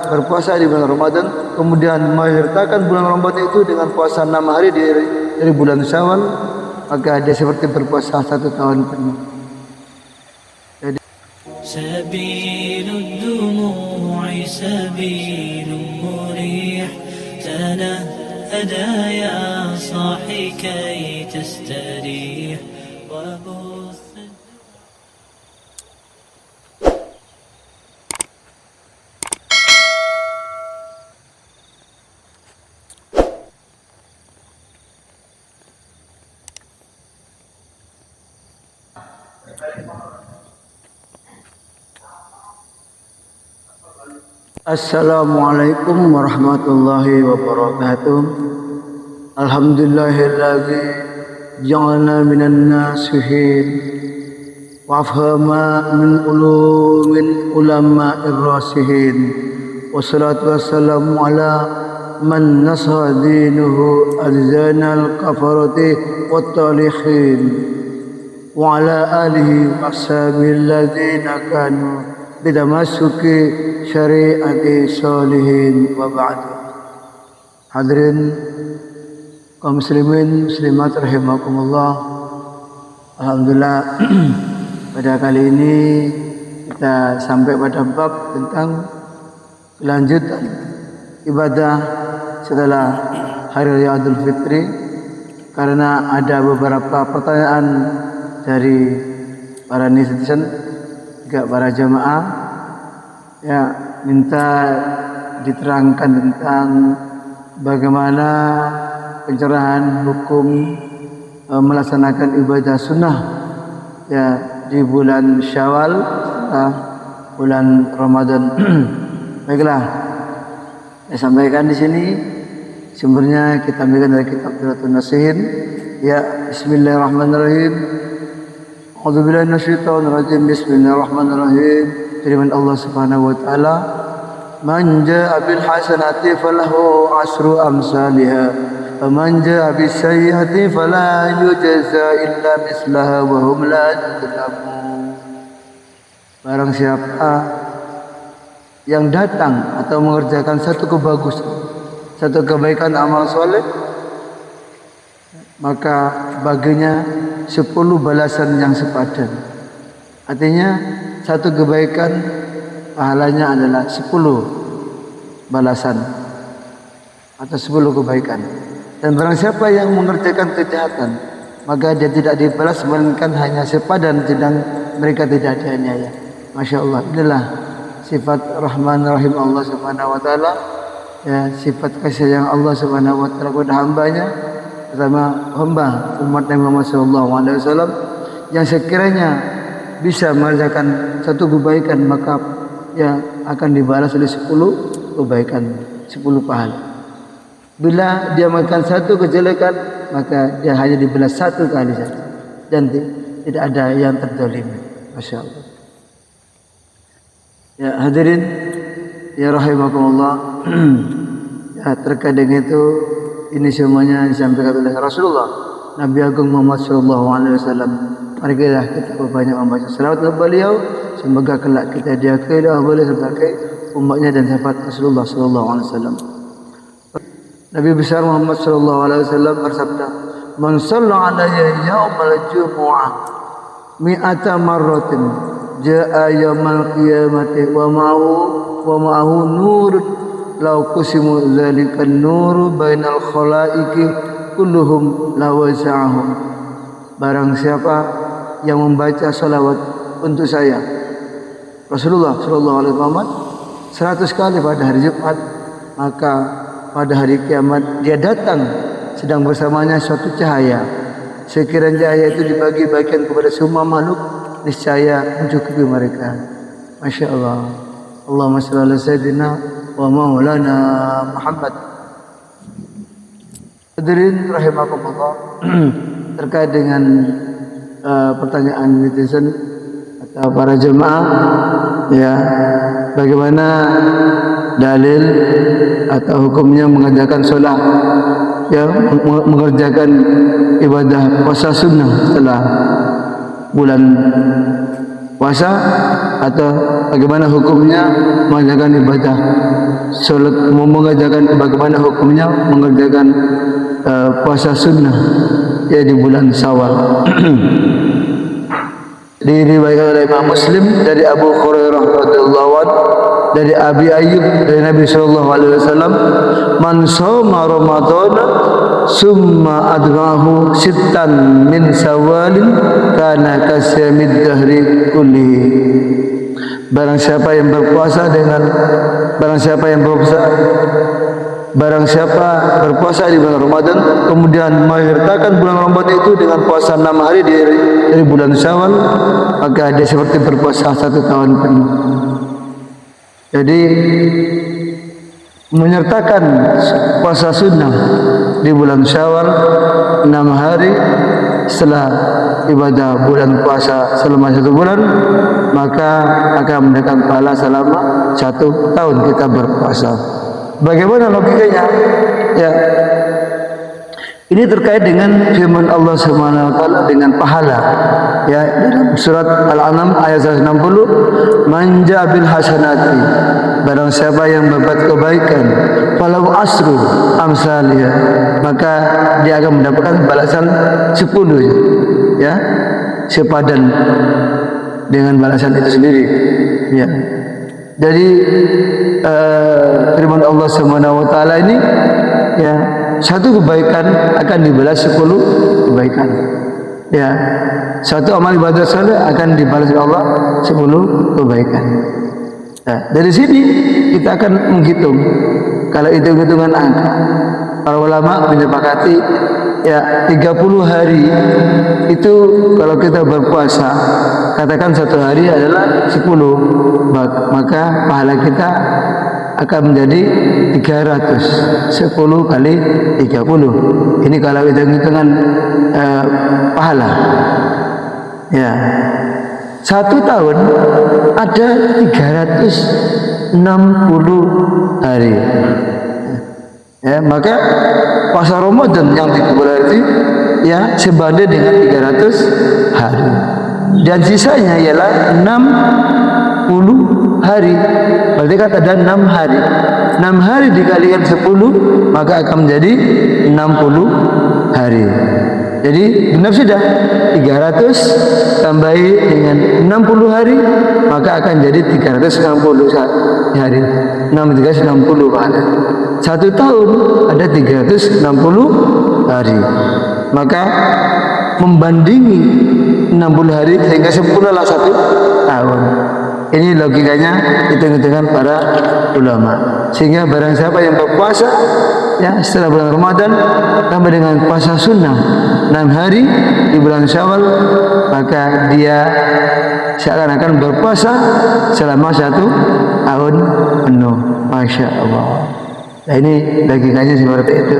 berpuasa di bulan Ramadan, kemudian menyertakan bulan Ramadan itu dengan puasa 6 hari dari bulan Syawal, maka dia seperti berpuasa 1 tahun penuh. Jadi سبيل الدموع سبيل مريح تنهدى يا صاحي كي تستريح وبث Assalamualaikum warahmatullahi wabarakatuh. Alhamdulillahilladzi ja'alna minan nasihin wa afhama min ulama'ir rasihin. Wassalatu wassalamu ala man nasha dinuhu adzanal kafarati wat talikhin wa ala alihi washabihi alladzina kanu bidamasuki syariati solihin wa ba'du. Hadirin kaum muslimin muslimat rahimakumullah. Alhamdulillah pada kali ini kita sampai pada bab tentang kelanjutan ibadah setelah hari raya Idul Fitri, karena ada beberapa pertanyaan dari para netizen juga para jamaah ya minta diterangkan tentang bagaimana pencerahan hukum melaksanakan ibadah sunnah ya di bulan Syawal setelah bulan Ramadan. Baiklah, saya sampaikan di sini sumbernya kita ambilkan dari kitab Tuhfatul Nasihin. Ya, bismillahirrahmanirrahim. A'udzubillahi minasyaitonir rajim. Bismillahirrahmanirrahim. Firman Allah Subhanahu wa taala, "Man jaa'a bil hasanati falahu 'asyru amsalha, wa man jaa'a bis sayyi'ati fala yujza illa mislaha wa hum la yuzlamun." Barang siapa yang datang atau mengerjakan satu kebagusan, satu kebaikan amal soleh, maka baginya 10 balasan yang sepadan. Artinya satu kebaikan pahalanya adalah 10 balasan atau 10 kebaikan. Dan barang siapa yang mengerjakan kejahatan, maka dia tidak dibalas melainkan hanya sepadan, sedang mereka tidak dianiaya. Masya Allah, inilah sifat Rahman Rahim Allah Subhanahu wa taala, ya, sifat kasih sayang Allah Subhanahu wa taala kepada hambanya, terutama hamba umat Nabi Muhammad SAW, yang sekiranya bisa mengerjakan satu kebaikan maka ya akan dibalas oleh 10 kebaikan, 10 pahala. Bila dia melakukan satu kejelekan, maka dia hanya dibalas 1 kali saja dan tidak ada yang terzalim. Masya Allah. Ya hadirin ya rahimakumullah. Ya, terkait dengan itu, ini semuanya disampaikan oleh Rasulullah Nabi Agung Muhammad SAW. Mari kita banyak membaca salawat kepada beliau, semoga kelak kita diakui oleh Allah sebagai umatnya dan sahabat Rasulullah SAW. Nabi besar Muhammad SAW bersabda, "Man shalla alayya yaumal jumu'ah mi'ata marratin jaa'a yaumal qiyamati wa ma'ahu nur law qusimu dzalikan nuru bainal khalaiqi kulluhum lawasa'ahum." Barang siapa yang membaca salawat untuk saya Rasulullah SAW 100 kali pada hari Jumat, maka pada hari kiamat dia datang sedang bersamanya suatu cahaya. Sekiranya cahaya itu dibagi-bagikan kepada semua makhluk, niscaya mencukupi mereka. Masya Allah. Allahumma shalli ala sayyidina wa maulana Muhammad. Hadirin rahimakumullah. Terkait dengan pertanyaan netizen atau para jemaah, ya, bagaimana dalil atau hukumnya mengerjakan sholat, ya, mengerjakan ibadah puasa sunnah setelah bulan puasa atau bagaimana hukumnya mengerjakan ibadah salat, mengerjakan bagaimana hukumnya mengerjakan puasa sunnah ya di bulan Syawal. Diriwayatkan oleh Imam Muslim dari Abu Hurairah radhiyallahu anhu dari Abi Ayyub dari Nabi sallallahu alaihi wasallam, man shoma ramadhana summa adrahu sittan min Syawalin kana kasyamid dahri kulli. Barang siapa yang berpuasa di bulan Ramadan kemudian menyertakan bulan Ramadan itu dengan puasa 6 hari dari bulan Syawal, maka dia seperti berpuasa 1 tahun penuh. Jadi menyertakan puasa sunnah di bulan Syawal 6 hari setelah ibadah bulan puasa selama 1 bulan, maka akan mendapatkan pahala selama 1 tahun kita berpuasa. Bagaimana logikanya? Ya, ini terkait dengan firman Allah Subhanahu wa taala dengan pahala. Ya, dalam surat Al-An'am ayat 160, man ja'a bil hasanati, barang siapa yang berbuat kebaikan, falau asru amsalih, maka dia akan mendapatkan balasan 10, ya, sepadan dengan balasan itu sendiri. Ya. Jadi firman Allah Subhanahu wa taala ini, ya, 1 kebaikan akan dibalas 10 kebaikan. Ya, 1 amal ibadah saleh akan dibalas oleh Allah 10 kebaikan. Nah, dari sini kita akan menghitung. Kalau hitung-hitungan angka, para ulama menyepakati ya 30 hari itu kalau kita berpuasa, katakan 1 hari adalah 10, maka pahala kita akan menjadi 300, 10 kali 30. Ini kalau hitung-hitungan pahala. Ya, 1 tahun ada 360 hari. Ya, maka puasa Ramadan yang diberarti ya sebanding dengan 300 hari. Dan sisanya ialah 60 hari. Berarti kan ada 6 hari. 6 hari dikalikan 10 maka akan menjadi 60 hari. Jadi benar sudah 300 tambahi dengan 60 hari maka akan jadi 360 hari. 360 pahala. 1 tahun ada 360 hari. Maka membandingi 60 hari sehingga sempurnalah 1 tahun. Ini logikanya hitung-hitungan para ulama. Sehingga barang siapa yang berpuasa ya setelah bulan Ramadan tambah dengan puasa sunnah 6 hari di bulan Syawal, maka dia seakan-akan berpuasa selama 1 tahun penuh. Masya Allah. Nah, ini logikanya seperti itu.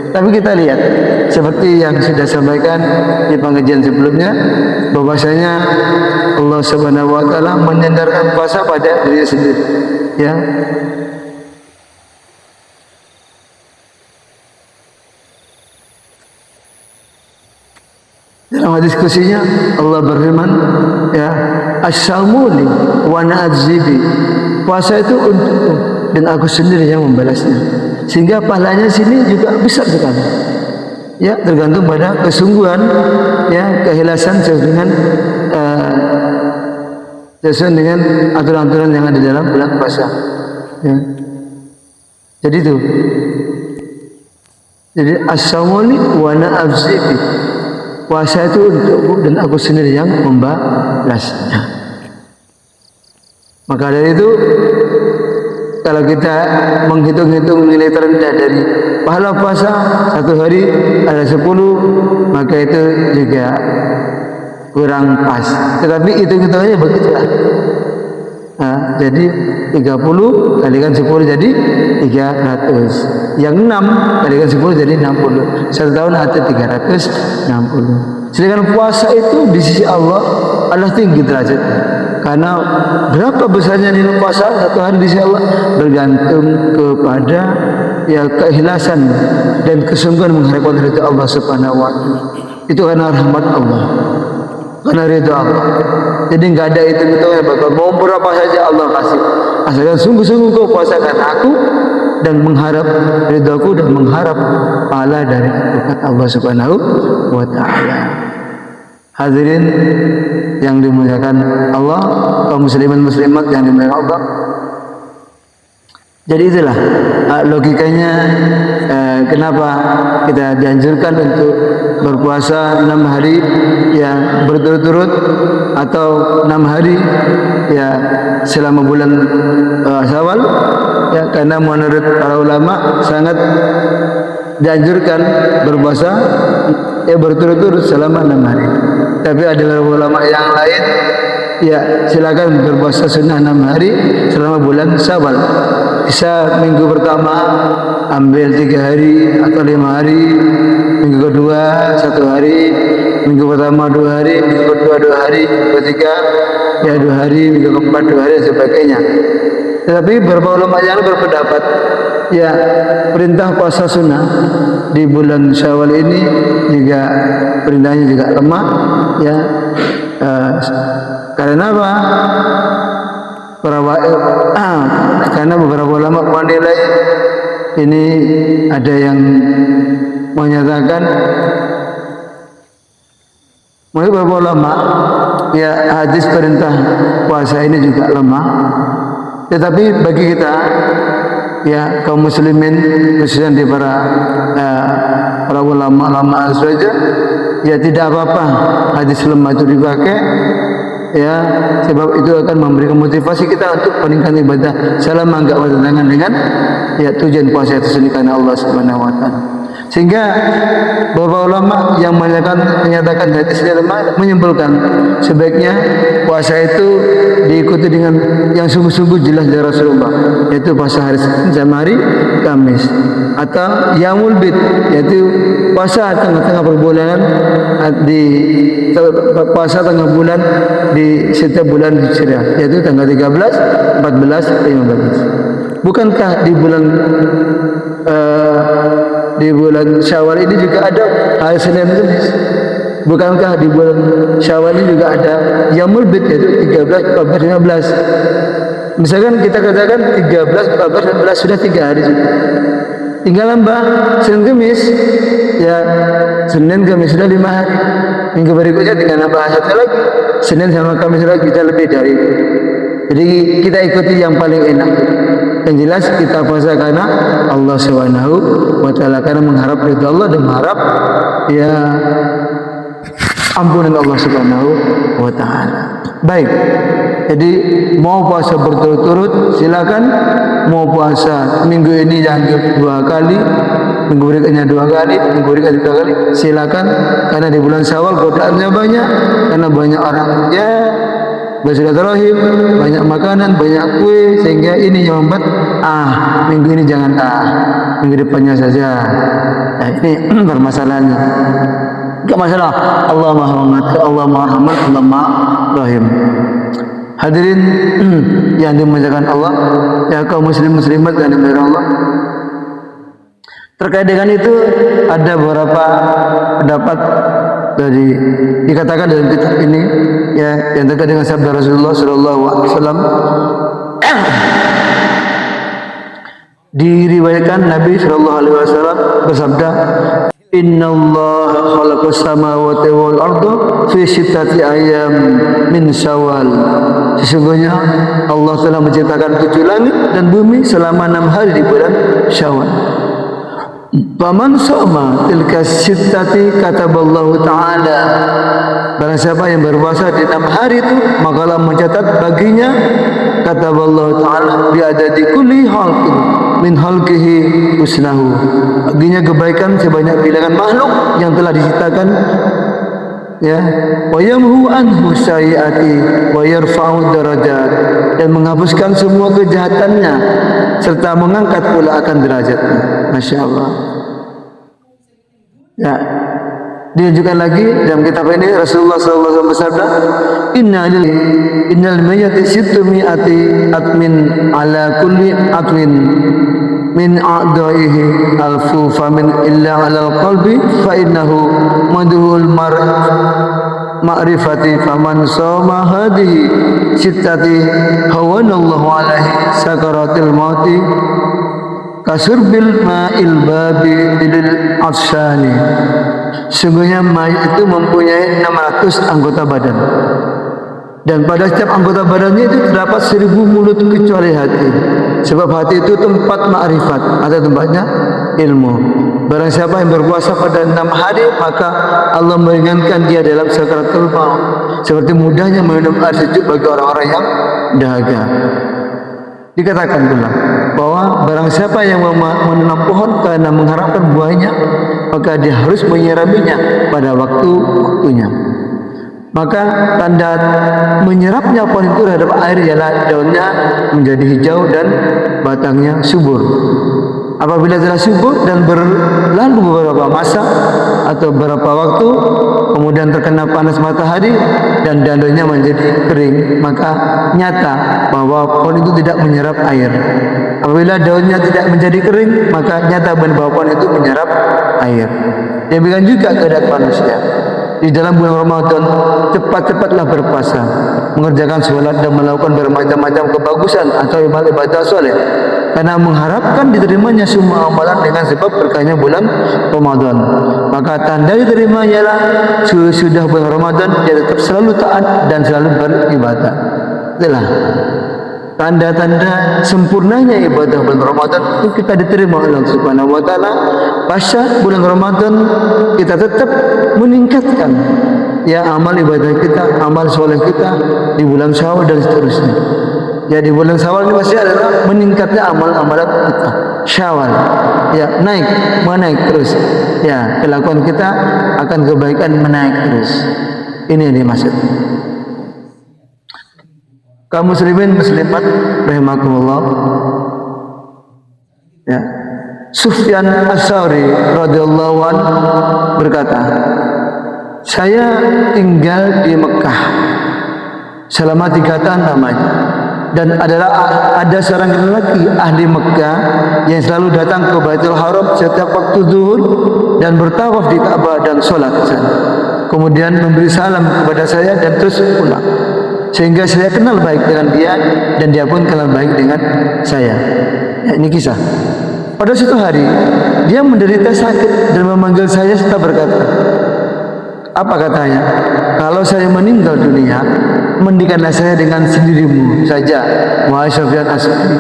Tapi kita lihat seperti yang sudah sampaikan di pengajian sebelumnya, bahwasanya Allah Subhanahu wa taala menyandarkan puasa pada diri sendiri. Ya. Dalam diskusinya Allah berfirman, ya, as-saumuli wa na'dzibi. Puasa itu untukku dan aku sendiri yang membalasnya. Sehingga pahalanya sini juga besar sekali. Ya, tergantung pada kesungguhan, ya, keikhlasan sesuai dengan aturan-aturan yang ada dalam bulan puasa. Ya. Jadi itu. Jadi as-saumuli wa na'dzibi. Puasa itu untukku dan aku sendiri yang membalasnya. Maka dari itu, kalau kita menghitung-hitung nilai terendah dari pahala puasa 1 hari ada 10, maka itu juga kurang pas. Tetapi hitung-hitungannya begitulah. Nah, jadi 30 kalikan 10 jadi 300. Yang 6 kalikan 10 jadi 60. 1 tahun ada 360. Sedangkan puasa itu di sisi Allah adalah tinggi derajatnya. Karena berapa besarnya nilai puasa 1 hari di sisi Allah bergantung kepada ya keikhlasan dan kesungguhan mengharapkan ridha Allah Subhanahu wa taala. Itu karena rahmat Allah. karena ridho Allah. Jadi nggak ada hitung-hitungnya, bakal mau berapa saja Allah kasih. Asalkan sungguh-sungguh kau puasa karena aku dan mengharap ridhoku dan mengharap pahala dari berkat Allah Subhanahu wa taala. Hadirin yang dimuliakan Allah, kaum muslimin muslimat yang dimuliakan Allah. Jadi itulah logikanya kenapa kita dianjurkan untuk berpuasa 6 hari yang berturut-turut atau 6 hari ya selama bulan Syawal ya, karena menurut para ulama sangat dianjurkan berpuasa ya berturut-turut selama 6 hari. Tapi ada ulama yang lain ya silakan berpuasa sunnah 6 hari selama bulan Syawal. Bisa minggu pertama ambil 3 hari atau 5 hari, minggu kedua 1 hari, minggu pertama 2 hari, minggu kedua 2 hari, minggu ketiga ya 2 hari, minggu keempat 2 hari dan sebagainya. Tetapi beberapa ulama yang berpendapat ya perintah puasa sunnah di bulan Syawal ini juga perintahnya juga lemah ya karena apa? Karena beberapa ulama menilai ini ada yang menyatakan menurut beberapa ulama ya hadis perintah puasa ini juga lemah. Tetapi bagi kita ya kaum muslimin khususnya di para ulama saja ya tidak apa-apa hadis lemah itu dipakai ya sebab itu akan memberikan motivasi kita untuk meningkatkan ibadah selama enggak bertentangan dengan ya tujuan puasa itu sendiri karena Allah Subhanahu wa taala. Sehingga beberapa ulama yang menyatakan hadis ini lemah menyimpulkan sebaiknya puasa itu diikuti dengan yang sungguh-sungguh jelas dari Rasulullah, yaitu puasa hari Senin sama hari Kamis, atau Yaumul Bid, yaitu puasa tengah-tengah perbulan puasa tengah bulan di setiap bulan Hijriah, yaitu tanggal 13, 14, 15. Bukankah di bulan Syawal ini juga ada hari Senin Kamis? Bukankah di bulan Syawal ini juga ada Yaumul Bid, yaitu 13, 14, 15? Misalkan kita katakan 13, 14, 15 sudah 3 hari sudah. Tinggal nambah Senin Kamis, ya Senin Kamis sudah 5 hari. Minggu berikutnya tinggal nambah satu lagi, Senin sama Kamis lagi, kita lebih dari itu. Jadi kita ikuti yang paling enak. Yang jelas kita puasa karena Allah Subhanahu wa taala, karena mengharap ridha Allah dan mengharap ya ampunan Allah Subhanahu wa taala. Baik. Jadi mau puasa berturut-turut silakan, mau puasa minggu ini jangan 2 kali, minggu berikutnya 2 kali, minggu berikutnya 2 kali, silakan, karena di bulan Syawal godaannya banyak, karena banyak orang ya bersilaturahim, banyak makanan, banyak kue, sehingga ini yang membuat minggu ini jangan minggu depannya saja. Nah, ini permasalahannya. Enggak masalah. Allah Maha Mengatur, Allah Maha Rahman, Allah Maha Rahim. Hadirin yang dimuliakan Allah, ya kaum muslim muslimat yang dimuliakan Allah. Terkait dengan itu ada beberapa pendapat dari dikatakan dalam kitab ini ya yang terkait dengan sabda Rasulullah sallallahu alaihi wasallam. Diriwayatkan Nabi sallallahu alaihi wasallam bersabda, "Innallaha khalaqas samawati wal arda fi sittati ayyam min Syawal." Sesungguhnya Allah telah menciptakan 7 langit dan bumi selama 6 hari di bulan Syawal. Faman shoma tilka sittati kataballahu ta'ala. Barang siapa yang berpuasa di 6 hari itu, maka Allah mencatat baginya kataballahu ta'ala bi adadi kulli halqin min halqihi husnahu. Baginya kebaikan sebanyak bilangan makhluk yang telah diciptakan ya, wa yamhu anhu sayyiati wa yarfa'u darajat, dan menghapuskan semua kejahatannya serta mengangkat pula akan derajatnya. Masya Allah. Ya, ditunjukkan lagi dalam kitab ini Rasulullah SAW bersabda, innal mayyati sittu mi'ati atmin ala kulli atmin min a'daihi alfu famin illa ala qalbi fa innahu madhul ma'rifati faman soma hadhihi sittati hawanallahu alaihi sakaratil mauti kasurbil ma'il babi lil atsani. Sungguhnya mayat itu mempunyai 600 anggota badan, dan pada setiap anggota badannya itu terdapat 1000 mulut kecuali hati. Sebab hati itu tempat ma'rifat atau tempatnya ilmu. Barang siapa yang berpuasa pada 6 hari, maka Allah meringankan dia dalam sakaratul maut, seperti mudahnya minum air sejuk bagi orang-orang yang dahaga. Dikatakan pula bahwa barang siapa yang menanam pohon karena mengharapkan buahnya, maka dia harus menyiraminya pada waktu-waktunya. Maka tanda menyerapnya pohon itu terhadap air ialah daunnya menjadi hijau dan batangnya subur. Apabila telah subur dan berlalu beberapa masa atau beberapa waktu, kemudian terkena panas matahari dan daunnya menjadi kering, maka nyata bahwa pohon itu tidak menyerap air. Apabila daunnya tidak menjadi kering, maka nyata bahwa pohon itu menyerap air. Demikian juga keadaan manusia. Di dalam bulan Ramadan, cepat-cepatlah berpuasa, mengerjakan sholat dan melakukan bermacam-macam kebagusan atau ibadah soleh, karena mengharapkan diterimanya semua amalan dengan sebab berkahnya bulan Ramadan. Maka tanda diterima ialah sudah bulan Ramadan dia tetap selalu taat dan selalu beribadah. Itulah tanda-tanda sempurnanya ibadah bulan Ramadan itu kita diterima oleh Allah Subhanahu wa taala. Pasca bulan Ramadan kita tetap meningkatkan ya amal ibadah kita, amal soleh kita di bulan Syawal dan seterusnya. Ya, di bulan Syawal ini masih adalah meningkatnya amal-amalan kita. Syawal ya menaik terus. Ya, kelakuan kita akan kebaikan menaik terus. Ini yang dimaksud. Kaum muslimin muslimat rahimakumullah. Ya. Sufyan Ats-Tsauri radhiyallahu anhu berkata, saya tinggal di Mekah selama 3 tahun lamanya, dan ada seorang lelaki ahli Mekah yang selalu datang ke Baitul Haram setiap waktu zuhur dan bertawaf di Ka'bah dan sholat sana. Kemudian memberi salam kepada saya dan terus pulang, sehingga saya kenal baik dengan dia dan dia pun kenal baik dengan saya. Ya, ini kisah. Pada suatu hari dia menderita sakit dan memanggil saya serta berkata, apa katanya? Kalau saya meninggal dunia, mandikanlah saya dengan sendirimu saja, wahai Sufyan Ats-Tsauri.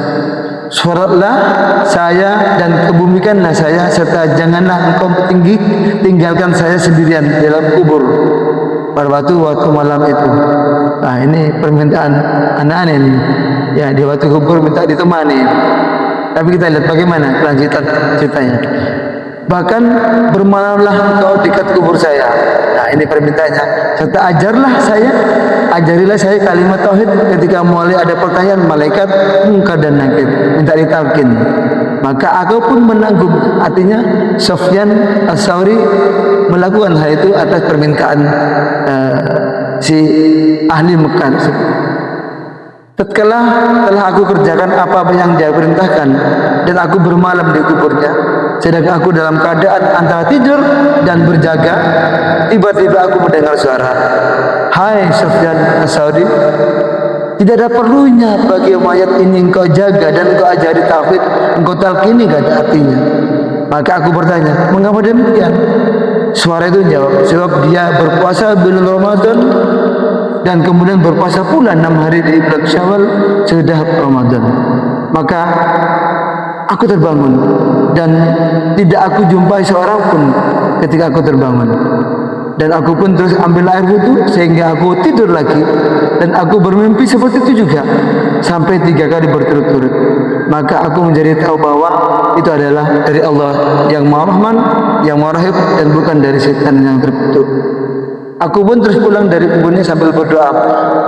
Sholatlah saya dan kebumikanlah saya, serta janganlah engkau tinggalkan saya sendirian dalam kubur pada waktu malam itu. Nah, ini permintaan anak-anak ini. Ya, di waktu kubur minta ditemani. Tapi kita lihat bagaimana kelanjutan ceritanya. Bahkan bermalamlah engkau dekat kubur saya. Nah, ini permintaannya. Serta ajarilah saya kalimat tauhid ketika mulai ada pertanyaan malaikat Munkar dan Nakir, minta ditalkin. Maka aku pun menanggung. Artinya Sufyan Ats-Tsauri melakukan hal itu atas permintaan si ahli Mekah tersebut. Tatkala telah aku kerjakan apa yang dia perintahkan dan aku bermalam di kuburnya, sedangkan aku dalam keadaan antara tidur dan berjaga, tiba-tiba aku mendengar suara, hai Sufyan Ats-Tsauri, tidak ada perlunya bagi mayat ini engkau jaga dan engkau ajari tauhid, engkau talqini, gak ada artinya. Maka aku bertanya, mengapa demikian? Suara itu jawab, sebab dia berpuasa bulan Ramadan dan kemudian berpuasa pula 6 hari di bulan Syawal sudah Ramadan. Maka aku terbangun dan tidak aku jumpai seorang pun ketika aku terbangun. Dan aku pun terus ambil air wudu sehingga aku tidur lagi, dan aku bermimpi seperti itu juga sampai 3 kali berturut-turut. Maka aku menjadi tahu bahwa itu adalah dari Allah yang Maha Rahman, yang Maha Rahim, dan bukan dari setan yang terkutuk. Aku pun terus pulang dari kuburnya sambil berdoa,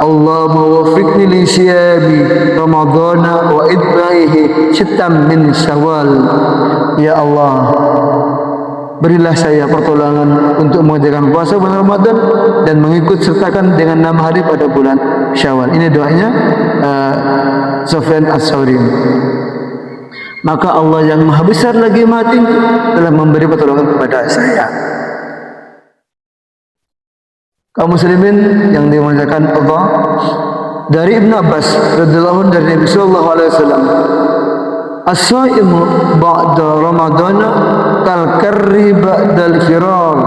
Allahumma waffiqni li siyami Ramadhana wa idbaihi sittam min Syawal. Ya Allah, berilah saya pertolongan untuk mengerjakan puasa bulan Ramadan dan mengikut sertakan dengan 6 hari pada bulan Syawal. Ini doanya Sufyan Ats-Tsauri. Maka Allah yang Maha Besar lagi Maha Tinggi telah memberi pertolongan kepada saya. Kaum muslimin yang dimuliakan Allah, dari Ibn Abbas radhiyallahu anhu dari Nabi sallallahu alaihi wasallam, as-shaimu ba'da Ramadan kal karri ba'dal firar.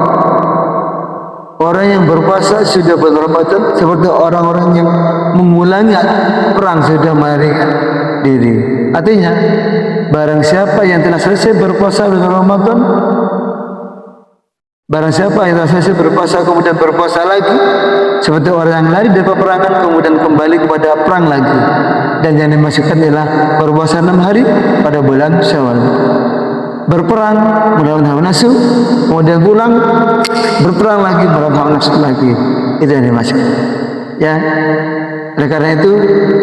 Orang yang berpuasa sudah bulan Ramadan seperti orang-orang yang mengulangi perang sudah melarikan diri. Artinya, barang siapa yang telah selesai berpuasa bulan Ramadan, barang siapa yang telah selesai berpuasa kemudian berpuasa lagi, seperti orang yang lari dari peperangan kemudian kembali kepada perang lagi. Dan yang dimaksudkan ialah berpuasa 6 hari pada bulan Syawal. Berperang melawan hawa nafsu, kemudian pulang berperang lagi melawan hawa nafsu lagi. Itu yang dimaksud. Ya, oleh karena itu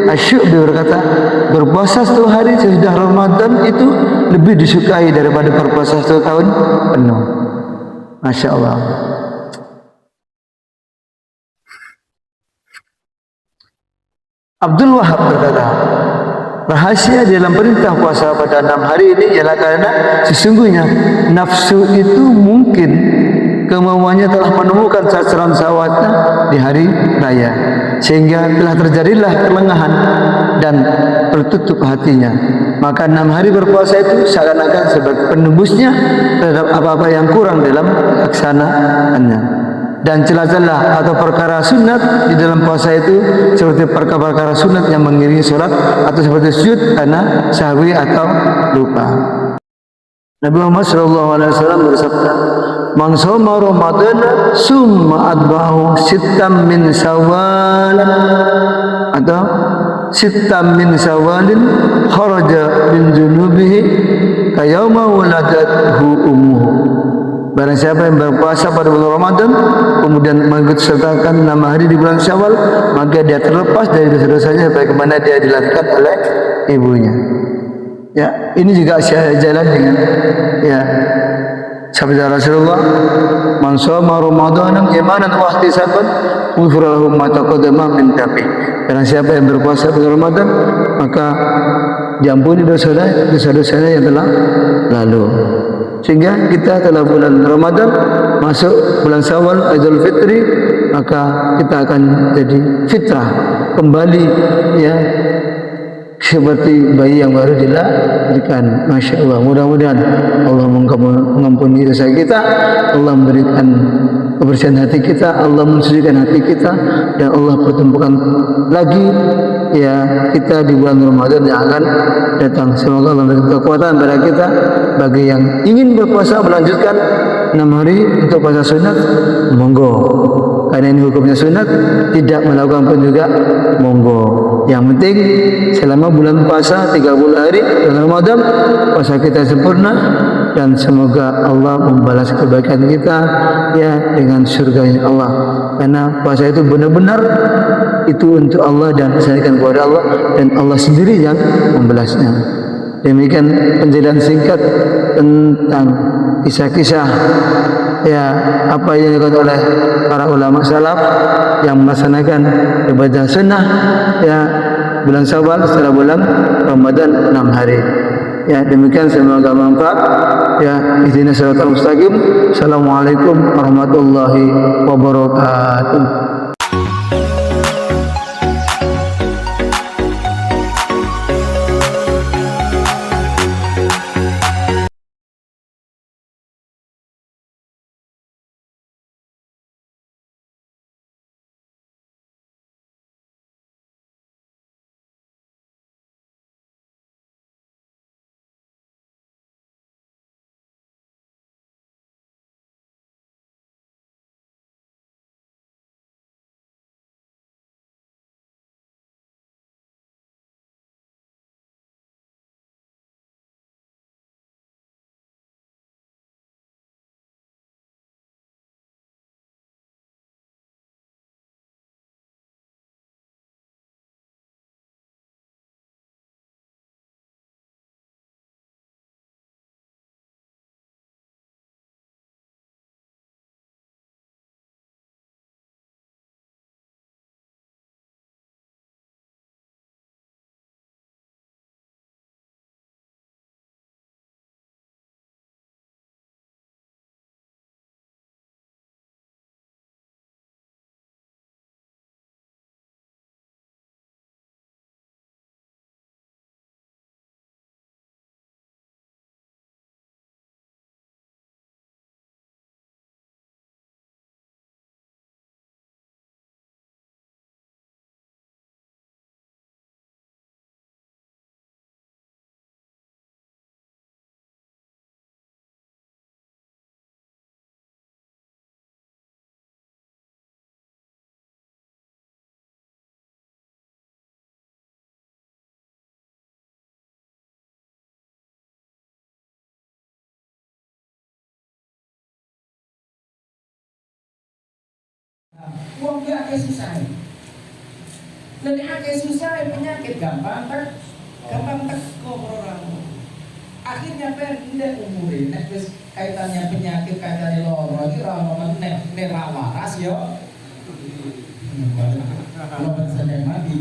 Asy-Syu'bi berkata, berpuasa 1 hari sesudah Ramadan itu lebih disukai daripada berpuasa 1 tahun penuh. Masya Allah. Abdul Wahab berkata, rahasia dalam perintah puasa pada 6 hari ini ialah karena sesungguhnya nafsu itu mungkin kemauannya telah menemukan sasaran syahwatnya di hari raya, sehingga telah terjadilah kelengahan dan tertutup hatinya. Maka 6 hari berpuasa itu seakan-akan sebagai penembusnya terhadap apa-apa yang kurang dalam pelaksanaannya. Dan celah-celah atau perkara sunat di dalam puasa itu seperti perkara-perkara sunat yang mengiringi sholat, atau seperti sujud karena sahwi atau lupa. Nabi Muhammad SAW bersabda, "Man shoma Ramadan summa adbahu sittam min Syawal atau sittam min Syawalin kharaja min junubihi kayawma waladathu ummuhu." Barang siapa yang berpuasa pada bulan Ramadan kemudian mengikut sertakan 6 hari di bulan Syawal, maka dia terlepas dari dosa-dosanya bagaimana dia dilahirkan oleh ibunya. Ya, ini juga saya jalan dengan ya sabda Rasulullah, "Man shoma Ramadanan imanan wa ihtisaban ghufira lahu ma taqaddama min dhanbi." Barang siapa yang berpuasa bulan Ramadan, maka diampuni dosa-dosanya yang telah lalu. Sehingga kita telah bulan Ramadan masuk bulan Syawal, Idul Fitri, maka kita akan jadi fitrah kembali, ya, seperti bayi yang baru dilahirkan. Masya Allah. Mudah-mudahan Allah mengampuni dosa kita, Allah memberikan kebersihan hati kita, Allah mensucikan hati kita, dan Allah pertemukan lagi ya kita di bulan Ramadan yang akan datang. Semoga Allah memberikan kekuatan pada kita. Bagi yang ingin berpuasa melanjutkan 6 hari untuk puasa sunat, monggo. Karena ini hukumnya sunat, tidak melakukan pun juga monggo. Yang penting selama bulan puasa 30 hari bulan Ramadan, puasa kita sempurna, dan semoga Allah membalas kebaikan kita ya dengan surganya Allah. Karena puasa itu benar-benar itu untuk Allah dan diserahkan kepada Allah, dan Allah sendiri yang membalasnya. Demikian penjelasan singkat tentang kisah-kisah ya apa yang dilakukan oleh para ulama salaf yang melaksanakan ibadah sunnah ya bulan Syawal setelah bulan Ramadan 6 hari. Ya, demikian semoga bermanfaat. Ya, ihdinas siratal mustaqim. Assalamualaikum warahmatullahi wabarakatuh. Wong ki akeh susah. Lan akeh susah penyakit gampang teko orang. Akhirnya pendek umure nek wis kaitannya penyakit kaitannya loro iki ora ono meneh nek ra waras yo. Kalau bisa mati.